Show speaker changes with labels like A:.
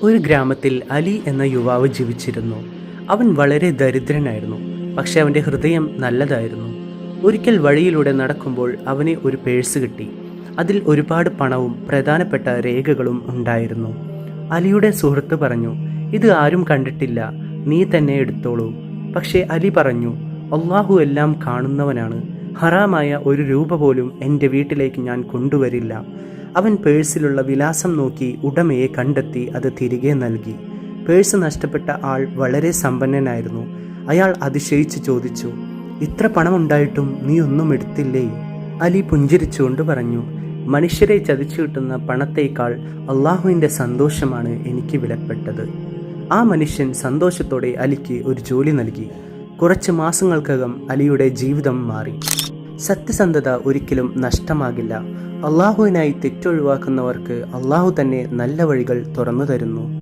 A: ഒരു ഗ്രാമത്തിൽ അലി എന്ന യുവാവ് ജീവിച്ചിരുന്നു. അവൻ വളരെ ദരിദ്രനായിരുന്നു, പക്ഷെ അവൻ്റെ ഹൃദയം നല്ലതായിരുന്നു. ഒരിക്കൽ വഴിയിലൂടെ നടക്കുമ്പോൾ അവന് ഒരു പേഴ്സ് കിട്ടി. അതിൽ ഒരുപാട് പണവും പ്രധാനപ്പെട്ട രേഖകളും ഉണ്ടായിരുന്നു. അലിയുടെ സുഹൃത്ത് പറഞ്ഞു, "ഇത് ആരും കണ്ടിട്ടില്ല, നീ തന്നെ എടുത്തോളൂ." പക്ഷേ അലി പറഞ്ഞു, "അള്ളാഹു എല്ലാം കാണുന്നവനാണ്. ഹറാമായ ഒരു രൂപ പോലും എൻ്റെ വീട്ടിലേക്ക് ഞാൻ കൊണ്ടുവരില്ല." അവൻ പേഴ്സിലുള്ള വിലാസം നോക്കി ഉടമയെ കണ്ടെത്തി അത് തിരികെ നൽകി. പേഴ്സ് നഷ്ടപ്പെട്ട ആൾ വളരെ സമ്പന്നനായിരുന്നു. അയാൾ അതിശയിച്ച് ചോദിച്ചു, "ഇത്ര പണമുണ്ടായിട്ടും നീ ഒന്നും എടുത്തില്ലേ?" അലി പുഞ്ചിരിച്ചുകൊണ്ട് പറഞ്ഞു, "മനുഷ്യരെ ചതിച്ചു കിട്ടുന്ന പണത്തേക്കാൾ അള്ളാഹുവിൻ്റെ സന്തോഷമാണ് എനിക്ക് വിലപ്പെട്ടത്." ആ മനുഷ്യൻ സന്തോഷത്തോടെ അലിക്ക് ഒരു ജോലി നൽകി. കുറച്ച് മാസങ്ങൾക്കകം അലിയുടെ ജീവിതം മാറി. സത്യസന്ധത ഒരിക്കലും നഷ്ടമാകില്ല. അള്ളാഹുവിനായി തെറ്റൊഴിവാക്കുന്നവർക്ക് അള്ളാഹു തന്നെ നല്ല വഴികൾ തുറന്നു തരുന്നു.